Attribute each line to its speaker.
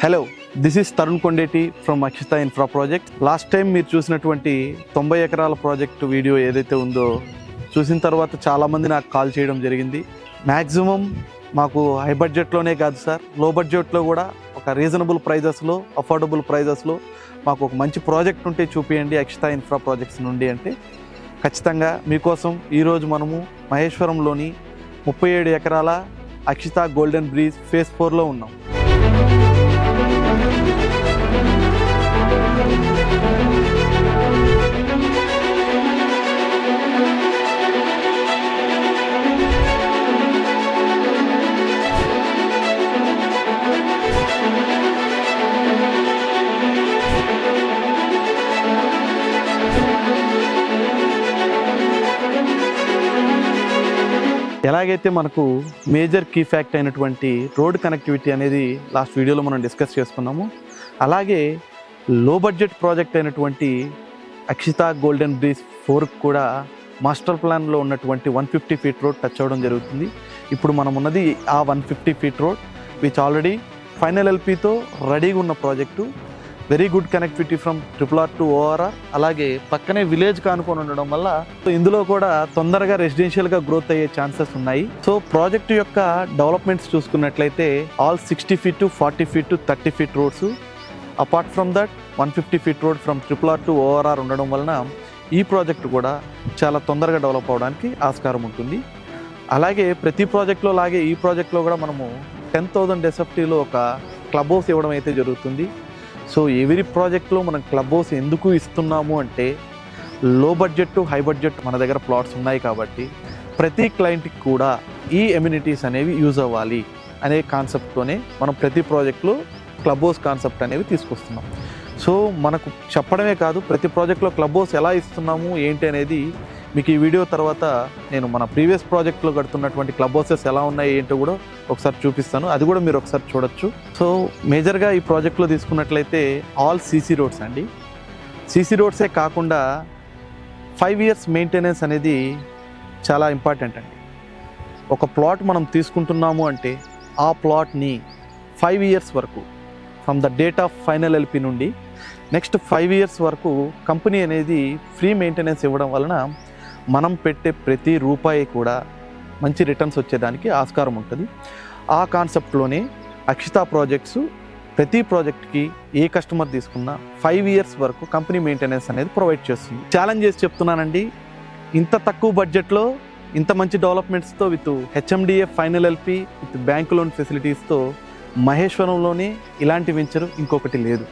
Speaker 1: Hello, this is Tarun Kondeti from Akshita infra project. Last time మీరు చూసినటువంటి 90 ఎకరాల ప్రాజెక్టు వీడియో ఏదైతే ఉందో చూసిన తర్వాత చాలామంది నాకు కాల్ చేయడం జరిగింది. మ్యాక్సిమం మాకు హై బడ్జెట్లోనే కాదు సార్, లో బడ్జెట్లో కూడా ఒక రీజనబుల్ ప్రైజెస్లో, అఫోర్డబుల్ ప్రైజెస్లో మాకు ఒక మంచి ప్రాజెక్ట్ ఉంటే చూపించండి అక్షిత ఇన్ఫ్రా ప్రాజెక్ట్స్ నుండి అంటే ఖచ్చితంగా మీకోసం ఈరోజు మనము మహేశ్వరంలోని 37 ఎకరాల అక్షిత గోల్డెన్ బ్రీజ్ ఫేజ్ 4లో ఉన్నాం. ఎలాగైతే మనకు మేజర్ కీ ఫ్యాక్ట్ అయినటువంటి రోడ్ కనెక్టివిటీ అనేది లాస్ట్ వీడియోలో మనం డిస్కస్ చేసుకున్నాము, అలాగే లో బడ్జెట్ ప్రాజెక్ట్ అయినటువంటి అక్షిత గోల్డెన్ బ్రీజ్ 4 కూడా మాస్టర్ ప్లాన్లో ఉన్నటువంటి 150 ఫీట్ రోడ్ టచ్ అవ్వడం జరుగుతుంది. ఇప్పుడు మనం ఉన్నది ఆ 150 feet road which already final ఎల్పీతో రెడీగా ఉన్న project. Very good connectivity from RRR to ORR. అలాగే పక్కనే విలేజ్ కానుకొని ఉండడం వల్ల ఇందులో కూడా తొందరగా రెసిడెన్షియల్గా గ్రోత్ అయ్యే ఛాన్సెస్ ఉన్నాయి. సో ప్రాజెక్టు యొక్క డెవలప్మెంట్స్ చూసుకున్నట్లయితే all 60 feet to 40 feet to 30 feet roads, apart from that 150 feet road from RRR to ORR ఉండడం వలన ఈ ప్రాజెక్టు కూడా చాలా తొందరగా డెవలప్ అవడానికి ఆస్కారం ఉంటుంది. అలాగే ప్రతి ప్రాజెక్టులో లాగే ఈ ప్రాజెక్టులో కూడా మనము 10,000 SFTలో ఒక క్లబ్ హౌస్ ఇవ్వడం అయితే జరుగుతుంది. సో ఎవరి ప్రాజెక్ట్లో మనం క్లబ్ హౌస్ ఎందుకు ఇస్తున్నాము అంటే లో బడ్జెట్ టు హై బడ్జెట్ మన దగ్గర ప్లాట్స్ ఉన్నాయి కాబట్టి ప్రతి క్లయింట్కి కూడా ఈ ఎమ్యూనిటీస్ అనేవి యూజ్ అవ్వాలి అనే కాన్సెప్ట్తోనే మనం ప్రతి ప్రాజెక్ట్లో క్లబ్ హౌస్ కాన్సెప్ట్ అనేవి తీసుకొస్తున్నాం. సో మనకు చెప్పడమే కాదు, ప్రతి ప్రాజెక్ట్లో క్లబ్ హౌస్ ఎలా ఇస్తున్నాము ఏంటి అనేది మీకు ఈ వీడియో తర్వాత నేను మన ప్రీవియస్ ప్రాజెక్ట్లో కడుతున్నటువంటి క్లబ్ హౌసెస్ ఎలా ఉన్నాయి ఏంటో కూడా ఒకసారి చూపిస్తాను, అది కూడా మీరు ఒకసారి చూడొచ్చు. సో మేజర్గా ఈ ప్రాజెక్ట్లో తీసుకున్నట్లయితే ఆల్ సీసీ రోడ్స్ అండి. సీసీ రోడ్సే కాకుండా 5 years మెయింటెనెన్స్ అనేది చాలా ఇంపార్టెంట్ అండి. ఒక ప్లాట్ మనం తీసుకుంటున్నాము అంటే ఆ ప్లాట్ని 5 years వరకు from the date of final LP నుండి నెక్స్ట్ 5 years వరకు కంపెనీ అనేది ఫ్రీ మెయింటెనెన్స్ ఇవ్వడం వలన మనం పెట్టే ప్రతి రూపాయి కూడా మంచి రిటర్న్స్ వచ్చేదానికి ఆస్కారం ఉంటుంది. ఆ కాన్సెప్ట్లోనే అక్షిత ప్రాజెక్ట్స్ ప్రతి ప్రాజెక్ట్కి ఏ కస్టమర్ తీసుకున్నా 5 years వరకు కంపెనీ మెయింటెనెన్స్ అనేది ప్రొవైడ్ చేస్తుంది. ఛాలెంజ్ చేసి చెప్తున్నానండి, ఇంత తక్కువ బడ్జెట్లో ఇంత మంచి డెవలప్మెంట్స్తో with HMDA final LP with bank loan ఫెసిలిటీస్తో మహేశ్వరంలోనే ఇలాంటి వెంచర్ ఇంకొకటి లేదు.